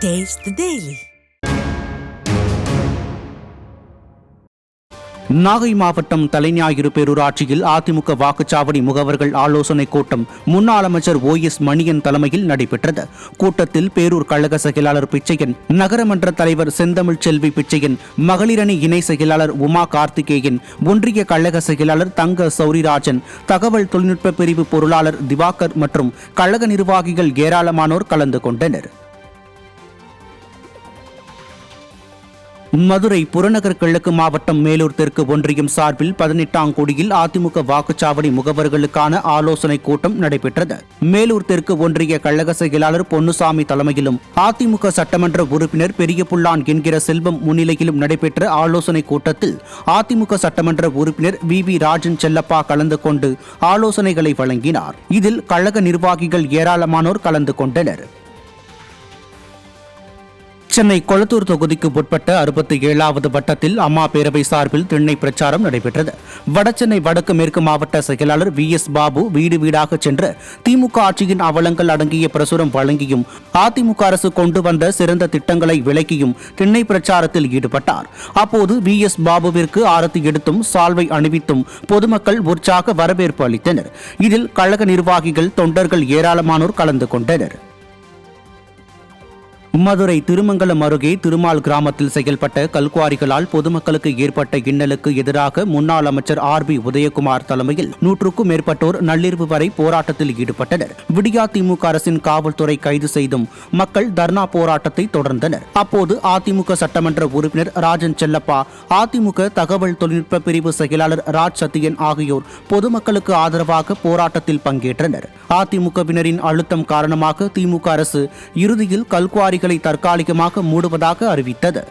Taste the Daily. Nagai மாவட்டம் தலைஞாயிறு பேரூராட்சியில் அதிமுக வாக்குச்சாவடி முகவர்கள் ஆலோசனை கூட்டம் முன்னாள் அமைச்சர் OS மணியன் தலைமையில் நடைபெற்றது. கூட்டத்தில் பேரூர் கழக செயலாளர் பிச்சையன், நகரமன்ற தலைவர் செந்தமிழ் செல்வி பிச்சையன், மகளிரணி இணை செயலாளர் உமா கார்த்திகேயன், ஒன்றிய கழக செயலாளர் தங்க சௌரிராஜன், தகவல் தொழில்நுட்ப பிரிவு பொருளாளர் திவாகர் மற்றும் கழக நிர்வாகிகள் ஏராளமானோர் கலந்து கொண்டனர். மதுரை புறநகர் கிழக்கு மாவட்டம் மேலூர் தெற்கு ஒன்றியம் சார்பில் 18ஆங்குடியில் அதிமுக வாக்குச்சாவடி முகவர்களுக்கான ஆலோசனை கூட்டம் நடைபெற்றது. மேலூர் தெற்கு ஒன்றிய கழக செயலாளர் பொன்னுசாமி தலைமையிலும் அதிமுக சட்டமன்ற உறுப்பினர் பெரியபுல்லான் என்கிற செல்வம் முன்னிலையிலும் நடைபெற்ற ஆலோசனை கூட்டத்தில் அதிமுக சட்டமன்ற உறுப்பினர் VV ராஜன் செல்லப்பா கலந்து கொண்டு ஆலோசனைகளை வழங்கினார். இதில் கழக நிர்வாகிகள் ஏராளமானோர் கலந்து கொண்டனர். சென்னை கொளத்தூர் தொகுதிக்கு உட்பட்ட 67வது வட்டத்தில் அம்மா பேரவை சார்பில் திண்ணை பிரச்சாரம் நடைபெற்றது. வடசென்னை வடக்கு மேற்கு மாவட்ட செயலாளர் VS பாபு வீடு வீடாக சென்று திமுக ஆட்சியின் அவலங்கள் அடங்கிய பிரசுரம் வழங்கியும் அதிமுக அரசு கொண்டு வந்த சிறந்த திட்டங்களை விளக்கியும் திண்ணை பிரச்சாரத்தில் ஈடுபட்டார். அப்போது VS பாபுவிற்கு ஆரத்தி எடுத்தும் சால்வை அணிவித்தும் பொதுமக்கள் உற்சாக வரவேற்பு அளித்தனர். இதில் கழக நிர்வாகிகள், தொண்டர்கள் ஏராளமானோர் கலந்து கொண்டனர். மதுரை திருமங்கலம் அருகே திருமால் கிராமத்தில் செயல்பட்ட கல்குவாரிகளால் பொதுமக்களுக்கு ஏற்பட்ட இன்னலுக்கு எதிராக முன்னாள் அமைச்சர் RB உதயகுமார் தலைமையில் 100க்கும் மேற்பட்டோர் நள்ளிரவு வரை போராட்டத்தில் ஈடுபட்டனர். விடியா திமுக அரசின் காவல்துறை கைது செய்தும் மக்கள் தர்ணா போராட்டத்தை தொடர்ந்தனர். அப்போது அதிமுக சட்டமன்ற உறுப்பினர் ராஜன் செல்லப்பா, அதிமுக தகவல் தொழில்நுட்ப பிரிவு செயலாளர் ராஜ் சத்தியன் ஆகியோர் பொதுமக்களுக்கு ஆதரவாக போராட்டத்தில் பங்கேற்றனர். அதிமுகவினரின் அழுத்தம் காரணமாக திமுக அரசு இறுதியில் கல்குவாரி தற்காலிகமாக மூடுவதாக அறிவித்தது.